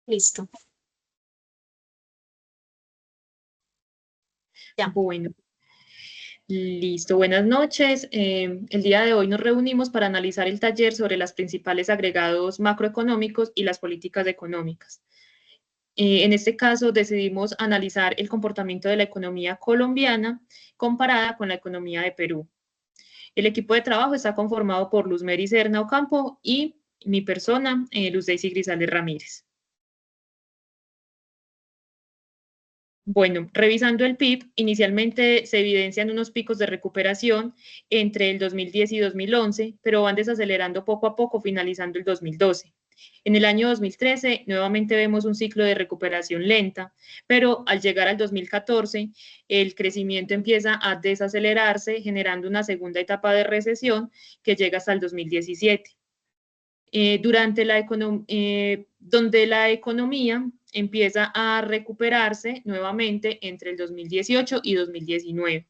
Listo. Ya. Bueno, listo. Buenas noches. El día de hoy nos reunimos para analizar el taller sobre los principales agregados macroeconómicos y las políticas económicas. En este caso, decidimos analizar el comportamiento de la economía colombiana comparada con la economía de Perú. El equipo de trabajo está conformado por Luz Mary Serna Ocampo y mi persona, Luz Daisy Grisales Ramírez. Bueno, revisando el PIB, inicialmente se evidencian unos picos de recuperación entre el 2010 y 2011, pero van desacelerando poco a poco, finalizando el 2012. En el año 2013, nuevamente vemos un ciclo de recuperación lenta, pero al llegar al 2014, el crecimiento empieza a desacelerarse, generando una segunda etapa de recesión que llega hasta el 2017. Donde la economía empieza a recuperarse nuevamente entre el 2018 y 2019.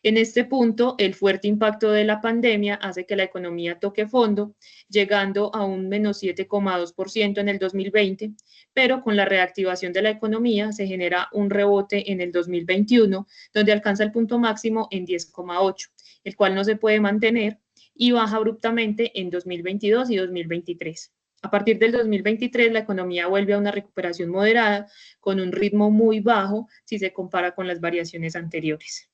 En este punto, el fuerte impacto de la pandemia hace que la economía toque fondo, llegando a un menos 7,2% en el 2020, pero con la reactivación de la economía se genera un rebote en el 2021, donde alcanza el punto máximo en 10,8, el cual no se puede mantener y baja abruptamente en 2022 y 2023. A partir del 2023, la economía vuelve a una recuperación moderada con un ritmo muy bajo si se compara con las variaciones anteriores.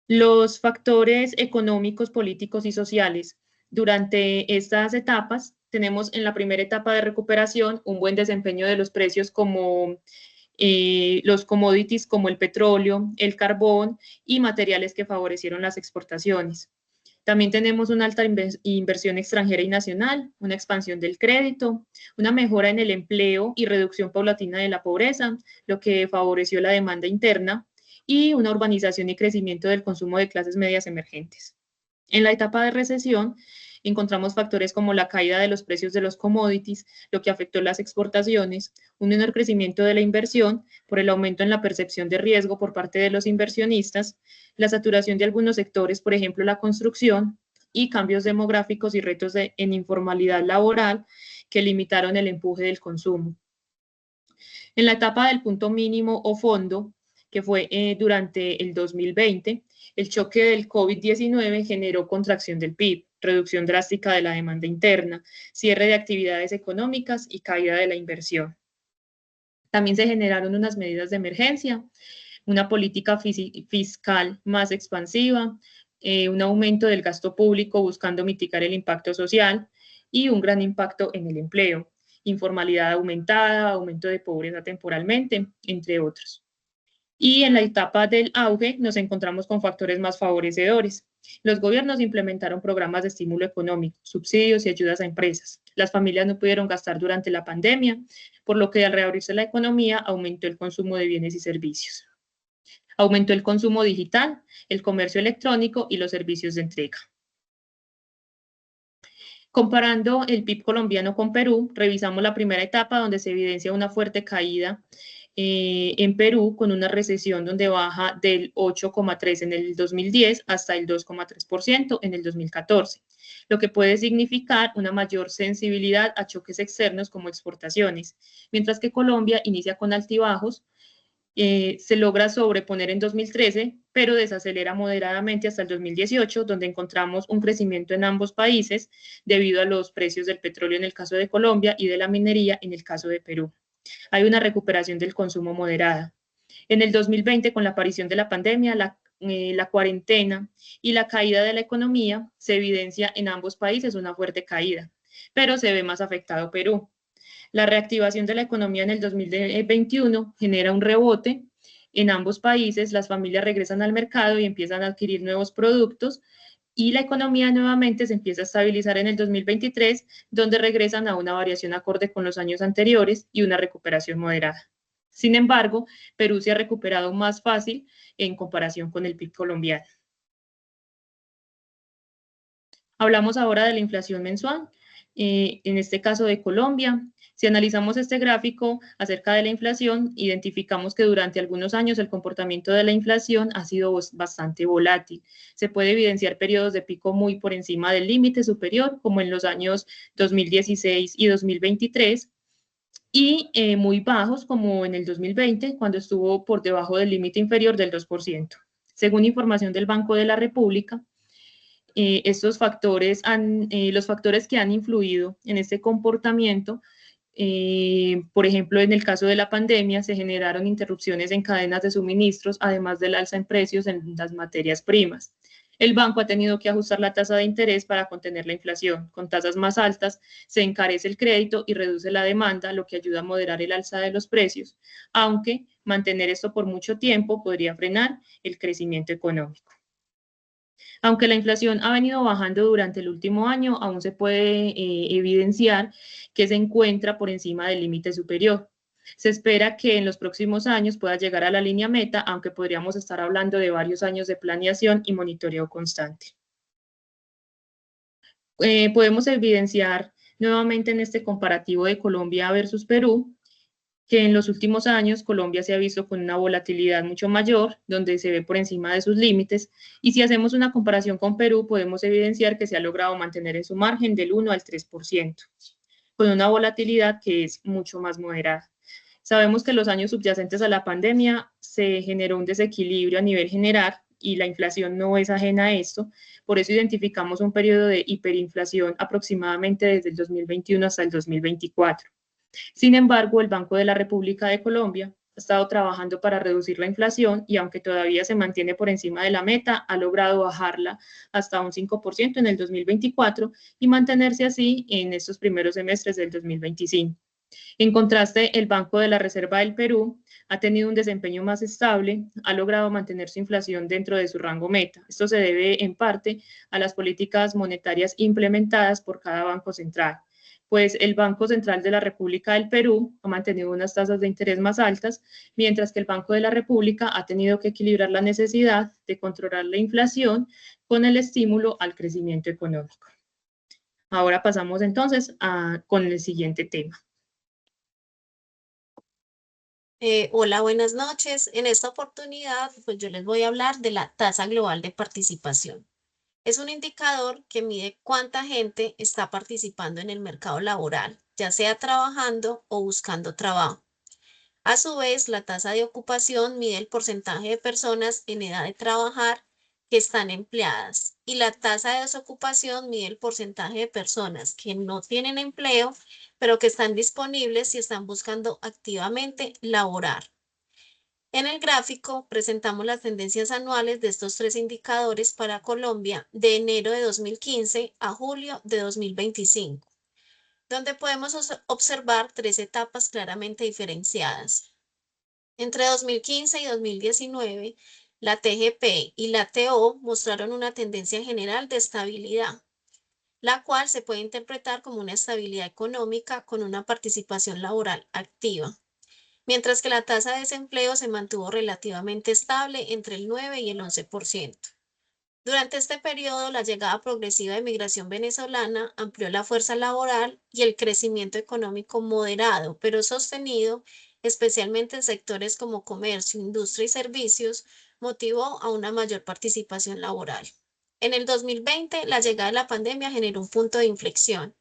Los factores económicos, políticos y sociales. Durante estas etapas, tenemos en la primera etapa de recuperación un buen desempeño de los precios como los commodities como el petróleo, el carbón y materiales que favorecieron las exportaciones. También tenemos una alta inversión extranjera y nacional, una expansión del crédito, una mejora en el empleo y reducción paulatina de la pobreza, lo que favoreció la demanda interna, y una urbanización y crecimiento del consumo de clases medias emergentes. En la etapa de recesión, encontramos factores como la caída de los precios de los commodities, lo que afectó las exportaciones, un menor crecimiento de la inversión por el aumento en la percepción de riesgo por parte de los inversionistas, la saturación de algunos sectores, por ejemplo, la construcción, y cambios demográficos y retos en informalidad laboral que limitaron el empuje del consumo. En la etapa del punto mínimo o fondo, que fue durante el 2020, el choque del COVID-19 generó contracción del PIB, reducción drástica de la demanda interna, cierre de actividades económicas y caída de la inversión. También se generaron unas medidas de emergencia, una política fiscal más expansiva, un aumento del gasto público buscando mitigar el impacto social y un gran impacto en el empleo, informalidad aumentada, aumento de pobreza temporalmente, entre otros. Y en la etapa del auge nos encontramos con factores más favorecedores. Los gobiernos implementaron programas de estímulo económico, subsidios y ayudas a empresas. Las familias no pudieron gastar durante la pandemia, por lo que al reabrirse la economía aumentó el consumo de bienes y servicios. Aumentó el consumo digital, el comercio electrónico y los servicios de entrega. Comparando el PIB colombiano con Perú, revisamos la primera etapa donde se evidencia una fuerte caída en Perú con una recesión donde baja del 8,3 en el 2010 hasta el 2,3% en el 2014, lo que puede significar una mayor sensibilidad a choques externos como exportaciones, mientras que Colombia inicia con altibajos, se logra sobreponer en 2013, pero desacelera moderadamente hasta el 2018, donde encontramos un crecimiento en ambos países debido a los precios del petróleo en el caso de Colombia y de la minería en el caso de Perú. Hay una recuperación del consumo moderada. En el 2020, con la aparición de la pandemia, la cuarentena y la caída de la economía, se evidencia en ambos países una fuerte caída, pero se ve más afectado Perú. La reactivación de la economía en el 2021 genera un rebote en ambos países, las familias regresan al mercado y empiezan a adquirir nuevos productos y la economía nuevamente se empieza a estabilizar en el 2023, donde regresan a una variación acorde con los años anteriores y una recuperación moderada. Sin embargo, Perú se ha recuperado más fácil en comparación con el PIB colombiano. Hablamos ahora de la inflación mensual. en este caso de Colombia. Si analizamos este gráfico acerca de la inflación, identificamos que durante algunos años el comportamiento de la inflación ha sido bastante volátil. Se puede evidenciar periodos de pico muy por encima del límite superior, como en los años 2016 y 2023, y muy bajos, como en el 2020, cuando estuvo por debajo del límite inferior del 2%. Según información del Banco de la República, los factores que han influido en este comportamiento, por ejemplo, en el caso de la pandemia, se generaron interrupciones en cadenas de suministros, además del alza en precios en las materias primas. El banco ha tenido que ajustar la tasa de interés para contener la inflación. Con tasas más altas, se encarece el crédito y reduce la demanda, lo que ayuda a moderar el alza de los precios, aunque mantener esto por mucho tiempo podría frenar el crecimiento económico. Aunque la inflación ha venido bajando durante el último año, aún se puede evidenciar que se encuentra por encima del límite superior. Se espera que en los próximos años pueda llegar a la línea meta, aunque podríamos estar hablando de varios años de planeación y monitoreo constante. Podemos evidenciar nuevamente en este comparativo de Colombia versus Perú, que en los últimos años Colombia se ha visto con una volatilidad mucho mayor, donde se ve por encima de sus límites, y si hacemos una comparación con Perú, podemos evidenciar que se ha logrado mantener en su margen del 1 al 3%, con una volatilidad que es mucho más moderada. Sabemos que en los años subyacentes a la pandemia se generó un desequilibrio a nivel general y la inflación no es ajena a esto, por eso identificamos un periodo de hiperinflación aproximadamente desde el 2021 hasta el 2024. Sin embargo, el Banco de la República de Colombia ha estado trabajando para reducir la inflación y aunque todavía se mantiene por encima de la meta, ha logrado bajarla hasta un 5% en el 2024 y mantenerse así en estos primeros semestres del 2025. En contraste, el Banco de la Reserva del Perú ha tenido un desempeño más estable, ha logrado mantener su inflación dentro de su rango meta. Esto se debe en parte a las políticas monetarias implementadas por cada banco central, pues el Banco Central de la República del Perú ha mantenido unas tasas de interés más altas, mientras que el Banco de la República ha tenido que equilibrar la necesidad de controlar la inflación con el estímulo al crecimiento económico. Ahora pasamos entonces con el siguiente tema. Hola, buenas noches. En esta oportunidad, pues yo les voy a hablar de la tasa global de participación. Es un indicador que mide cuánta gente está participando en el mercado laboral, ya sea trabajando o buscando trabajo. A su vez, la tasa de ocupación mide el porcentaje de personas en edad de trabajar que están empleadas y la tasa de desocupación mide el porcentaje de personas que no tienen empleo, pero que están disponibles y están buscando activamente laborar. En el gráfico presentamos las tendencias anuales de estos tres indicadores para Colombia de enero de 2015 a julio de 2025, donde podemos observar tres etapas claramente diferenciadas. Entre 2015 y 2019, la TGP y la TO mostraron una tendencia general de estabilidad, la cual se puede interpretar como una estabilidad económica con una participación laboral activa, mientras que la tasa de desempleo se mantuvo relativamente estable entre el 9 y el 11%. Durante este periodo, la llegada progresiva de migración venezolana amplió la fuerza laboral y el crecimiento económico moderado, pero sostenido, especialmente en sectores como comercio, industria y servicios, motivó a una mayor participación laboral. En el 2020, la llegada de la pandemia generó un punto de inflexión.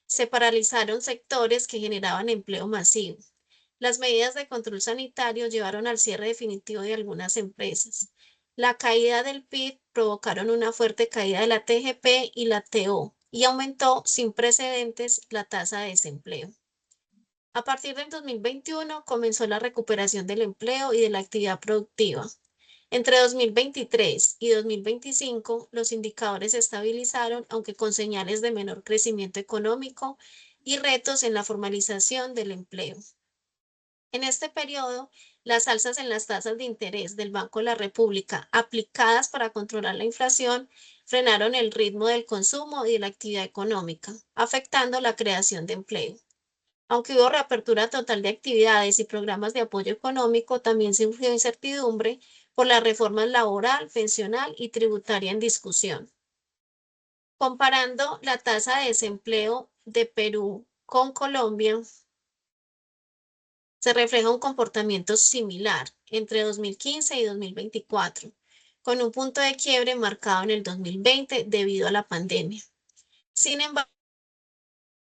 Se paralizaron sectores que generaban empleo masivo. Las medidas de control sanitario llevaron al cierre definitivo de algunas empresas. La caída del PIB provocaron una fuerte caída de la TGP y la TO y aumentó sin precedentes la tasa de desempleo. A partir del 2021 comenzó la recuperación del empleo y de la actividad productiva. Entre 2023 y 2025, los indicadores se estabilizaron, aunque con señales de menor crecimiento económico y retos en la formalización del empleo. En este periodo, las alzas en las tasas de interés del Banco de la República aplicadas para controlar la inflación frenaron el ritmo del consumo y de la actividad económica, afectando la creación de empleo. Aunque hubo reapertura total de actividades y programas de apoyo económico, también surgió incertidumbre por las reformas laboral, pensional y tributaria en discusión. Comparando la tasa de desempleo de Perú con Colombia, se refleja un comportamiento similar entre 2015 y 2024, con un punto de quiebre marcado en el 2020 debido a la pandemia. Sin embargo,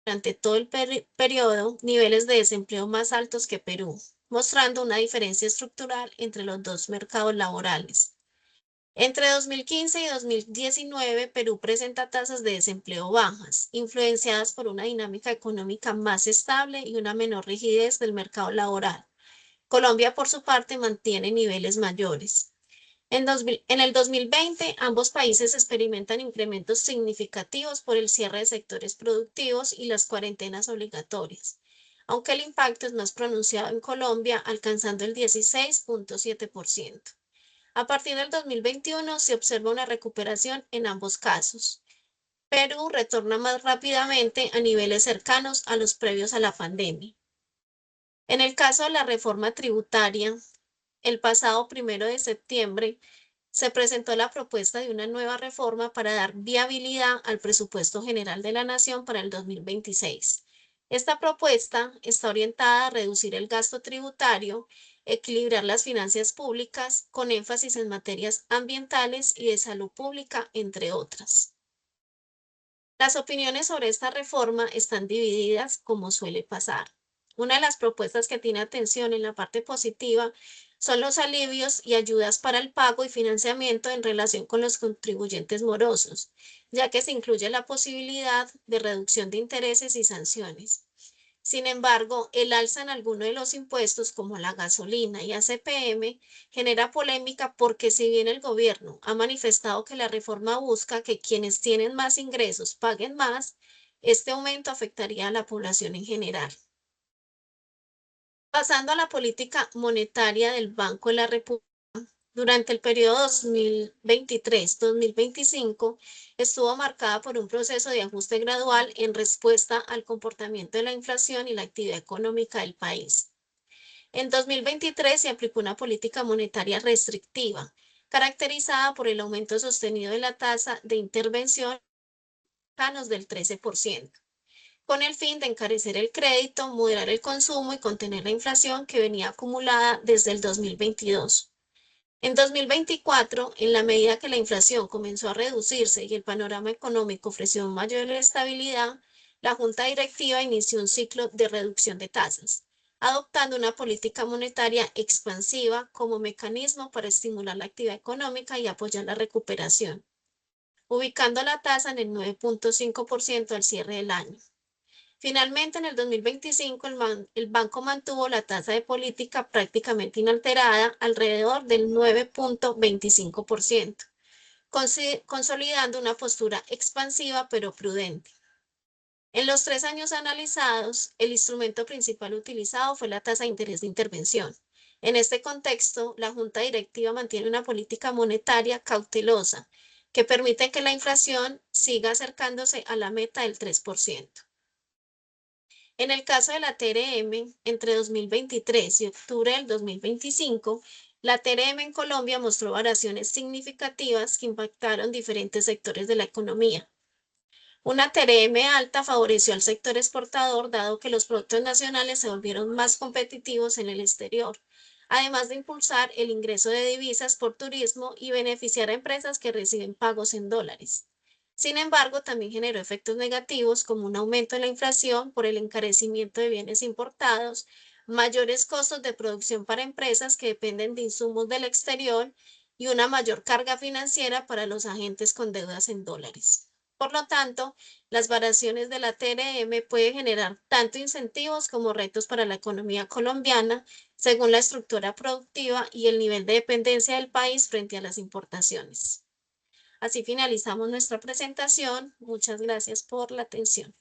durante todo el periodo, niveles de desempleo más altos que Perú, mostrando una diferencia estructural entre los dos mercados laborales. Entre 2015 y 2019, Perú presenta tasas de desempleo bajas, influenciadas por una dinámica económica más estable y una menor rigidez del mercado laboral. Colombia, por su parte, mantiene niveles mayores. En el 2020, ambos países experimentan incrementos significativos por el cierre de sectores productivos y las cuarentenas obligatorias, aunque el impacto es más pronunciado en Colombia, alcanzando el 16.7%. A partir del 2021 se observa una recuperación en ambos casos. Perú retorna más rápidamente a niveles cercanos a los previos a la pandemia. En el caso de la reforma tributaria, el pasado 1 de septiembre se presentó la propuesta de una nueva reforma para dar viabilidad al presupuesto general de la Nación para el 2026. Esta propuesta está orientada a reducir el gasto tributario, equilibrar las finanzas públicas con énfasis en materias ambientales y de salud pública, entre otras. Las opiniones sobre esta reforma están divididas, como suele pasar. Una de las propuestas que tiene atención en la parte positiva son los alivios y ayudas para el pago y financiamiento en relación con los contribuyentes morosos, ya que se incluye la posibilidad de reducción de intereses y sanciones. Sin embargo, el alza en algunos de los impuestos, como la gasolina y ACPM, genera polémica porque si bien el gobierno ha manifestado que la reforma busca que quienes tienen más ingresos paguen más, este aumento afectaría a la población en general. Pasando a la política monetaria del Banco de la República, durante el periodo 2023-2025 estuvo marcada por un proceso de ajuste gradual en respuesta al comportamiento de la inflación y la actividad económica del país. En 2023 se aplicó una política monetaria restrictiva, caracterizada por el aumento sostenido de la tasa de intervención del 13%, con el fin de encarecer el crédito, moderar el consumo y contener la inflación que venía acumulada desde el 2022. En 2024, en la medida que la inflación comenzó a reducirse y el panorama económico ofreció mayor estabilidad, la Junta Directiva inició un ciclo de reducción de tasas, adoptando una política monetaria expansiva como mecanismo para estimular la actividad económica y apoyar la recuperación, ubicando la tasa en el 9.5% al cierre del año. Finalmente, en el 2025, el banco mantuvo la tasa de política prácticamente inalterada, alrededor del 9.25%, consolidando una postura expansiva pero prudente. En los 3 años analizados, el instrumento principal utilizado fue la tasa de interés de intervención. En este contexto, la Junta Directiva mantiene una política monetaria cautelosa que permite que la inflación siga acercándose a la meta del 3%. En el caso de la TRM, entre 2023 y octubre del 2025, la TRM en Colombia mostró variaciones significativas que impactaron diferentes sectores de la economía. Una TRM alta favoreció al sector exportador, dado que los productos nacionales se volvieron más competitivos en el exterior, además de impulsar el ingreso de divisas por turismo y beneficiar a empresas que reciben pagos en dólares. Sin embargo, también generó efectos negativos como un aumento en la inflación por el encarecimiento de bienes importados, mayores costos de producción para empresas que dependen de insumos del exterior y una mayor carga financiera para los agentes con deudas en dólares. Por lo tanto, las variaciones de la TRM pueden generar tanto incentivos como retos para la economía colombiana, según la estructura productiva y el nivel de dependencia del país frente a las importaciones. Así finalizamos nuestra presentación. Muchas gracias por la atención.